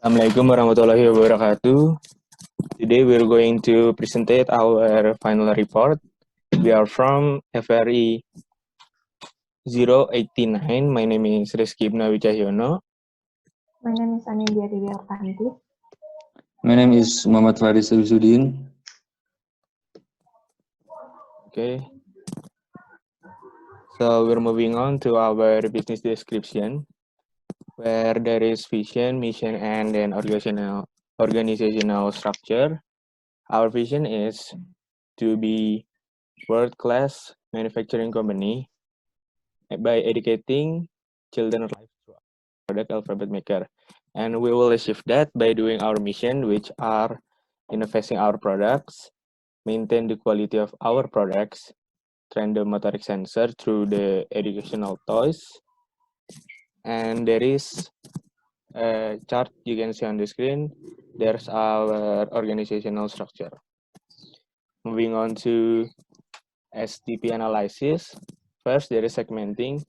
Assalamualaikum warahmatullahi wabarakatuh. Today we're going to present our final report. We are from FRI 089. My name is Rizky Ibnu Wicahyono. My name is Anindya Dewi Artanti. My name is Muhammad Faris Abisuddin. Okay. So we're moving on to our business description, where there is vision, mission, and then organizational structure. Our vision is to be world-class manufacturing company by educating children life through product Alphabet Maker. And we will achieve that by doing our mission, which are innovating our products, maintain the quality of our products, train the motoric sensor through the educational toys. And there is a chart you can see on the screen. There's our organizational structure. Moving on to STP analysis. First, there is segmenting,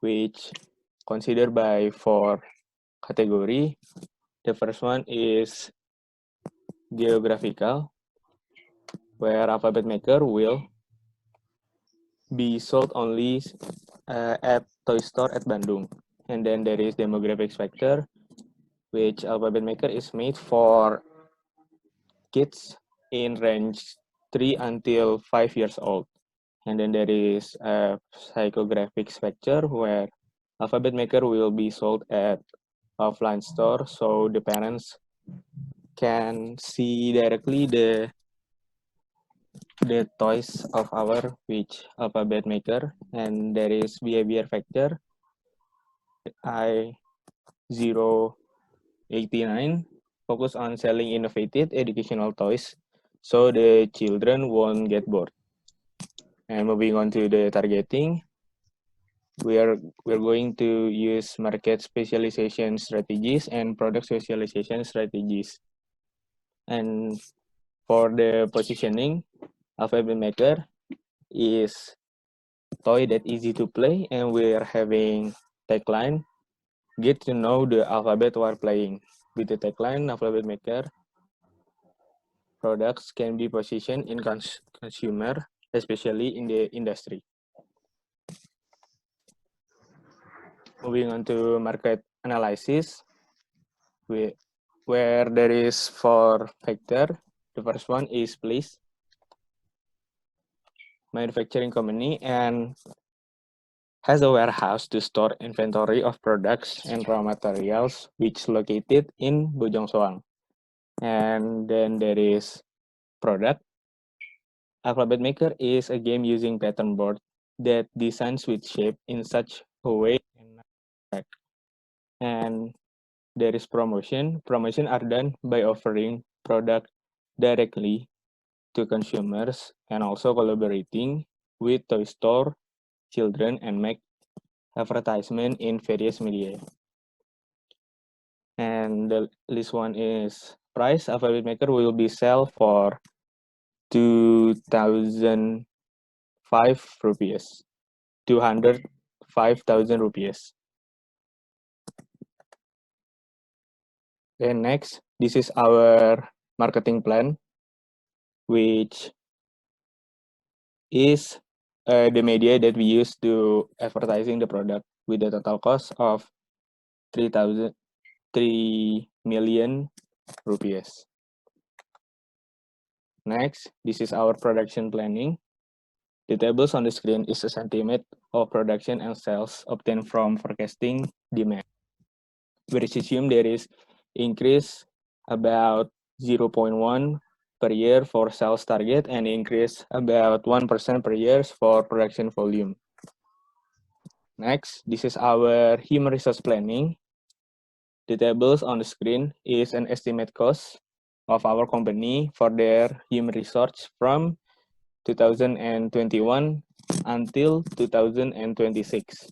which considered by 4 category. The first one is geographical, where Alphabet Maker will be sold only at Toy Store at Bandung. And then there is demographics factor, which Alphabet Maker is made for kids in range 3 until 5 years old. And then there is a psychographics factor, where Alphabet Maker will be sold at offline store, so the parents can see directly the toys of our which Alphabet Maker. And there is behavior factor I089, focus on selling innovative educational toys so the children won't get bored. And moving on to the targeting, we're going to use market specialization strategies and product specialization strategies. And for the positioning, Alphabet Maker is toy that easy to play, and we're having tagline, get to know the alphabet while playing. With the tagline, Alphabet Maker products can be positioned in consumer, especially in the industry. Moving on to market analysis, where there is 4 factors. The first one is place, manufacturing company, and has a warehouse to store inventory of products and raw materials, which located in Bojong Soang. And then there is product. Alphabet Maker is a game using pattern board that designs with shape in such a way. And there is promotion. Promotion are done by offering product directly to consumers and also collaborating with toy store, children, and make advertisement in various media. And the last one is price. Alphabet Maker will be sell for 2,005 rupees, 205,000 rupees. And next, this is our marketing plan, which is the media that we use to advertising the product with the total cost of 3 million rupees. Next, this is our production planning. The tables on the screen is a estimate of production and sales obtained from forecasting demand. We assume there is increase about 0.1 per year for sales target and increase about 1% per year for production volume. Next, this is our human resource planning. The tables on the screen is an estimate cost of our company for their human resource from 2021 until 2026.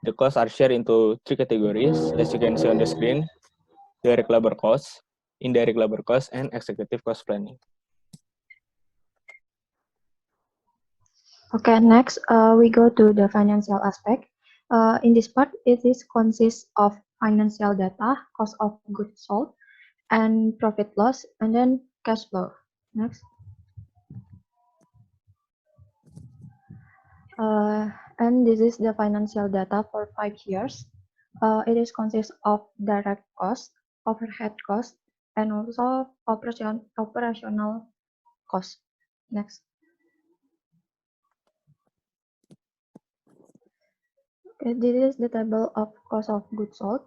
The costs are shared into 3 categories, as you can see on the screen: direct labor cost, indirect labor cost, and executive cost planning. Okay, next we go to the financial aspect. In this part, it consists of financial data, cost of goods sold, and profit loss, and then cash flow. Next. And this is the financial data for 5 years. It is consists of direct cost, overhead cost, and also operational cost. Next. Okay, this is the table of cost of goods sold.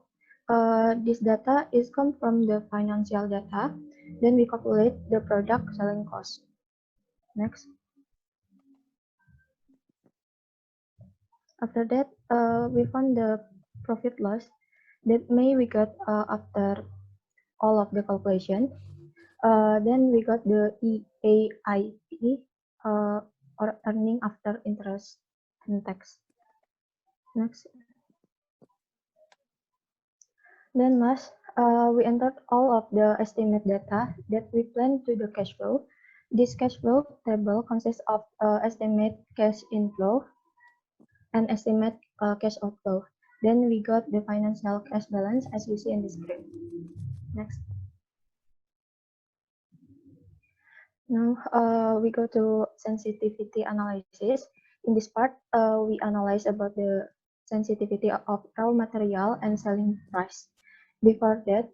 This data is come from the financial data. Then we calculate the product selling cost. Next. After that, we found the profit loss that may we got after all of the calculation. Then we got the EAIP, or earning after interest and tax. Next. Then last, we entered all of the estimate data that we plan to the cash flow. This cash flow table consists of estimate cash inflow and estimate cash outflow. Then we got the financial cash balance as you see in the screen. Next. Now we go to sensitivity analysis. In this part, we analyze about the sensitivity of raw material and selling price. Before that,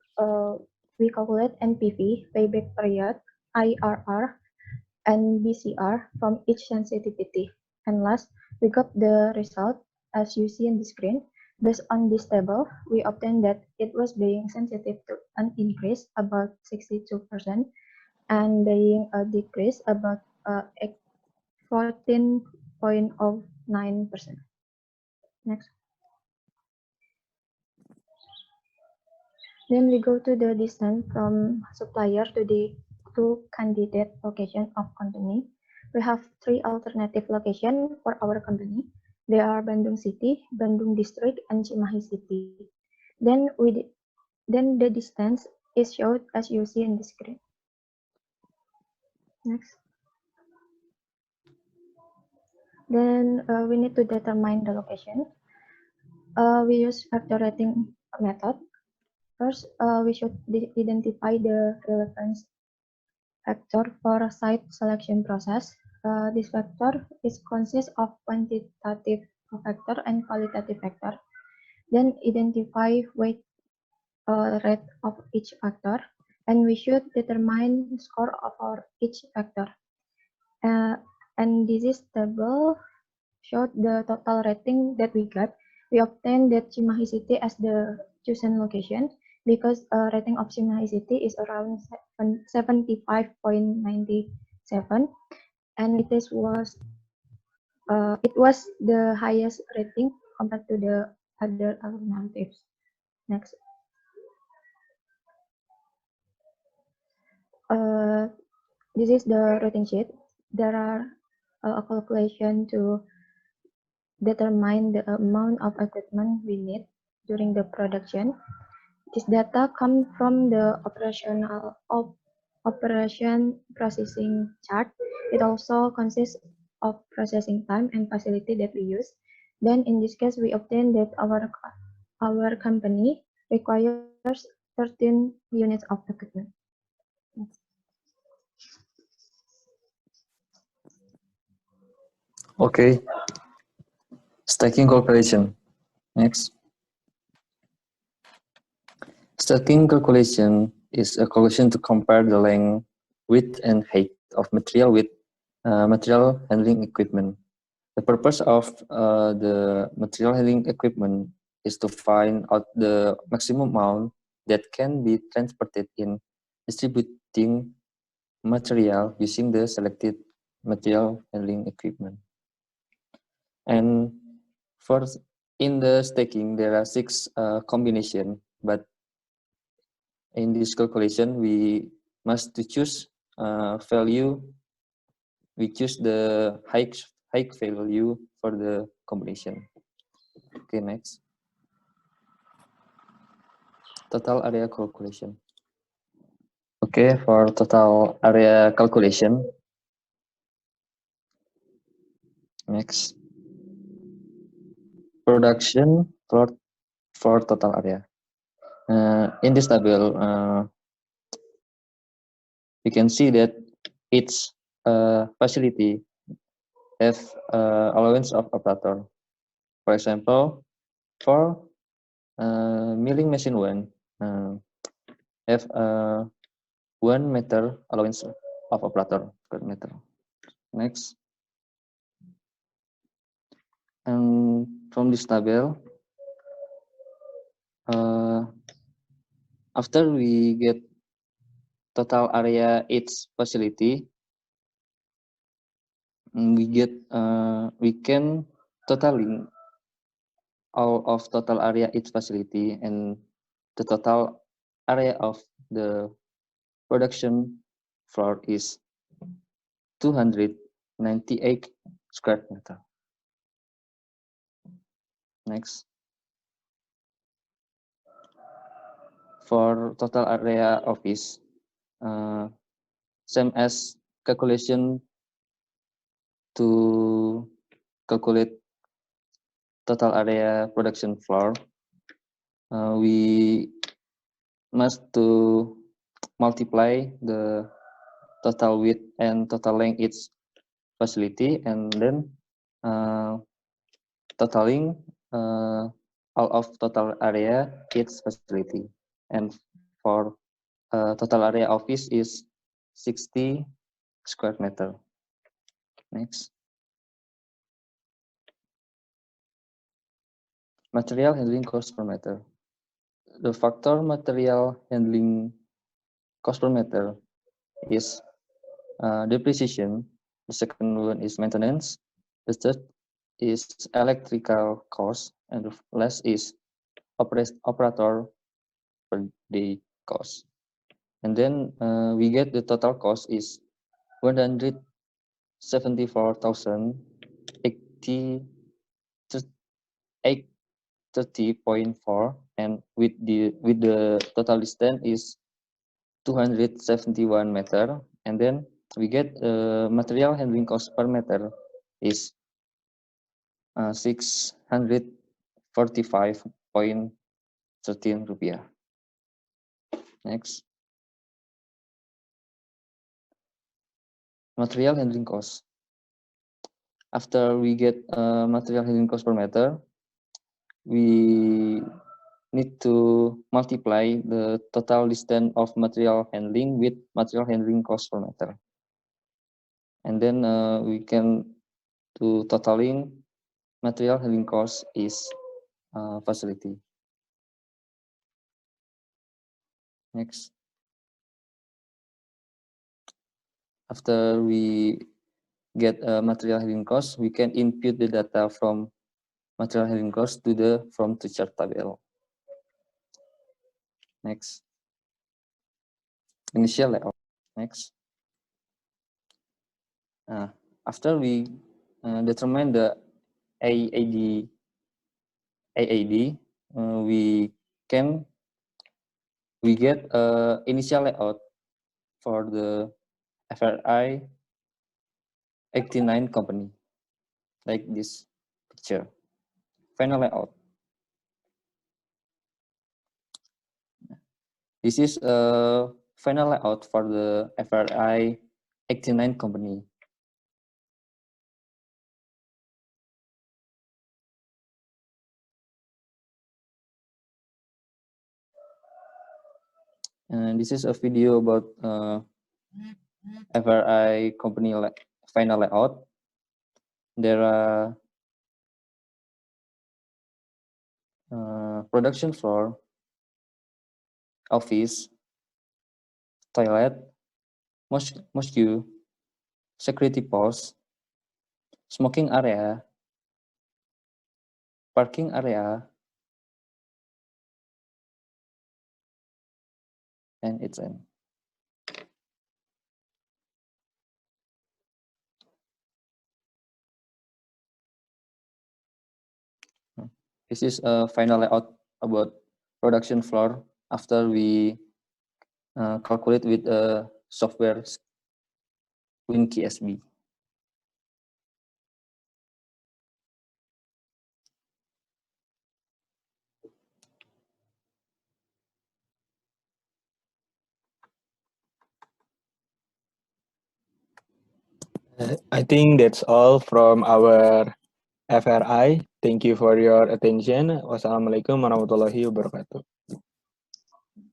we calculate NPV, payback period, IRR, and BCR from each sensitivity. And last, we got the result as you see in the screen. Based on this table, we obtained that it was being sensitive to an increase about 62% and being a decrease about 14.09%. Next. Then we go to the distance from supplier to the two candidate location of company. We have 3 alternative locations for our company. They are Bandung City, Bandung District, and Cimahi City. Then the distance is shown as you see in the screen. Next. Then we need to determine the location. We use factor rating method. First, we should identify the relevance factor for site selection process. This factor consists of quantitative factor and qualitative factor. Then identify weight rate of each factor, and we should determine score for each factor. And this is table showed the total rating that we got. We obtained that Cimahi City as the chosen location because rating of Cimahi City is around 75.97, and it was the highest rating compared to the other alternatives. Next. This is the rating sheet. There are a calculation to determine the amount of equipment we need during the production. This data comes from the operation processing chart. It also consists of processing time and facility that we use. Then in this case, we obtain that our company requires 13 units of equipment. Okay. Stacking calculation. Next. Stacking calculation is a calculation to compare the length, width, and height of material with material handling equipment. The purpose of the material handling equipment is to find out the maximum amount that can be transported in distributing material using the selected material handling equipment. And first, in the stacking, there are 6 combinations, but in this calculation, we must to choose value. We choose the high value for the combination. Okay, next. Total area calculation. Okay, for total area calculation. Next. Production plot for total area. In this table, we can see that each facility have allowance of operator. For example, for milling machine 1 have 1 meter allowance of operator per meter. Next, and from this table, after we get total area each facility, we can totaling all of total area each facility, and the total area of the production floor is 298 square meter. Next, for total area office, same as calculation to calculate total area production floor, we must to multiply the total width and total length each facility, and then totaling all of total area each facility. And for total area office is 60 square meter. Next, material handling cost per meter. The factor material handling cost per meter is depreciation. The second one is maintenance. The third is electrical cost, and the last is operator per day cost. And then we get the total cost is 174,830.4, and with the total distance is 271 meter, and then we get material handling cost per meter is 645.13 rupiah. Next, material handling cost. After we get material handling cost per meter, we need to multiply the total distance of material handling with material handling cost per meter, and then we can do totaling material handling cost is facility. Next, after we get material handling cost, we can input the data from material handling cost to the from to chart table. Next, initial layout. Next, after we determine the AAD, we get initial layout for the FRI 89 company, like this picture. Final layout. This is a final layout for the FRI 89 company. And this is a video about FRI company final layout. There are production floor, office, toilet, mosque, security post, smoking area, parking area, and its end. This is a final layout about production floor after we calculate with software WinKSB. I think that's all from our FRI. Thank you for your attention. Wassalamualaikum warahmatullahi wabarakatuh.